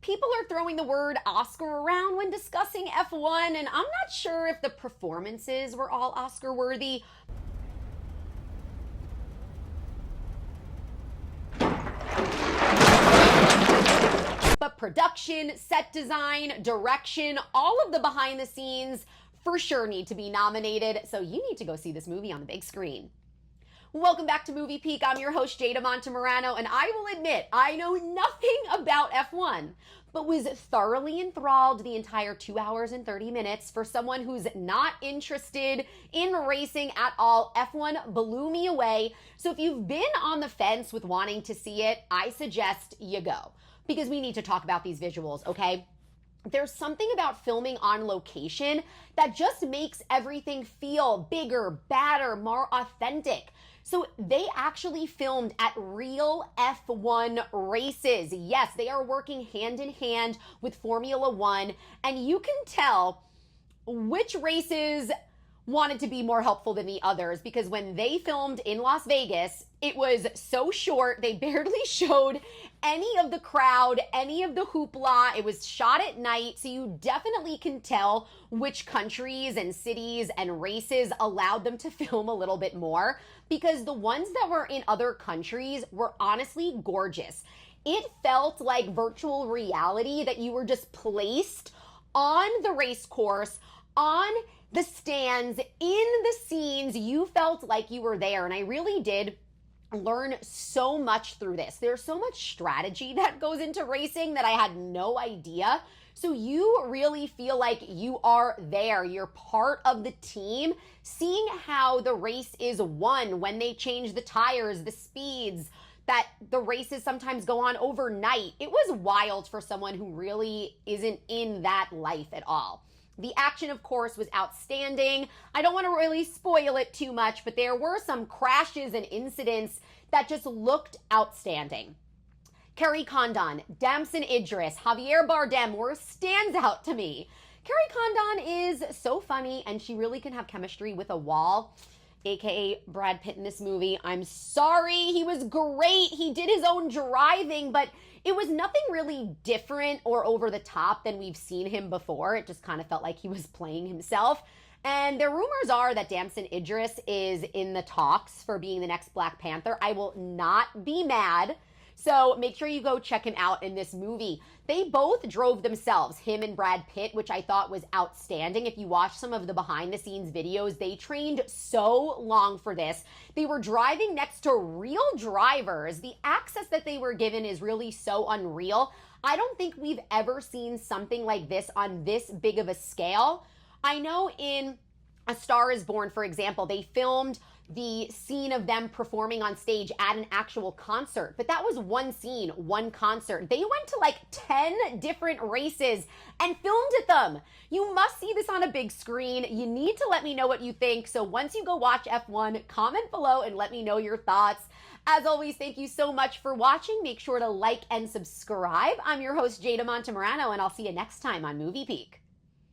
people are throwing the word Oscar around when discussing F1, and I'm not sure if the performances were all Oscar worthy. But production, set design, direction, all of the behind the scenes for sure need to be nominated, so you need to go see this movie on the big screen. Welcome back to Movie Peak. I'm your host, Jada Montemarano, and I will admit I know nothing about F1, but was thoroughly enthralled the entire 2 hours and 30 minutes. For someone who's not interested in racing at all, F1 blew me away. So if you've been on the fence with wanting to see it, I suggest you go, because we need to talk about these visuals, okay? There's something about filming on location that just makes everything feel bigger, badder, more authentic. So they actually filmed at real F1 races. Yes, they are working hand in hand with Formula One, and you can tell which races wanted to be more helpful than the others, because when they filmed in Las Vegas, it was so short, they barely showed any of the crowd, any of the hoopla. It was shot at night, so you definitely can tell which countries and cities and races allowed them to film a little bit more, because the ones that were in other countries were honestly gorgeous. It felt like virtual reality, that you were just placed on the race course, on the stands, in the scenes. You felt like you were there, and I really did learn so much through this. There's so much strategy that goes into racing that I had no idea. So you really feel like you are there. You're part of the team, seeing how the race is won, when they change the tires, the speeds, that the races sometimes go on overnight. It was wild for someone who really isn't in that life at all. The action, of course, was outstanding. I don't want to really spoil it too much, but there were some crashes and incidents that just looked outstanding. Kerry Condon, Damson Idris, Javier Bardem were stands out to me. Kerry Condon is so funny, and she really can have chemistry with a wall, aka Brad Pitt in this movie. I'm sorry, he was great. He did his own driving, but it was nothing really different or over the top than we've seen him before. It just kind of felt like he was playing himself. And the rumors are that Damson Idris is in the talks for being the next Black Panther. I will not be mad. So make sure you go check him out in this movie. They both drove themselves, him and Brad Pitt, which I thought was outstanding. If you watch some of the behind the scenes videos, they trained so long for this. They were driving next to real drivers. The access that they were given is really so unreal. I don't think we've ever seen something like this on this big of a scale. I know in A Star is Born, for example, they filmed the scene of them performing on stage at an actual concert, but that was one scene, one concert. They went to like 10 different races and filmed at them. You must see this on a big screen. You need to let me know what you think. So once you go watch F1, comment below and let me know your thoughts. As always, thank you so much for watching. Make sure to like and subscribe. I'm your host, Jada Montemarano, and I'll see you next time on Movie Peak.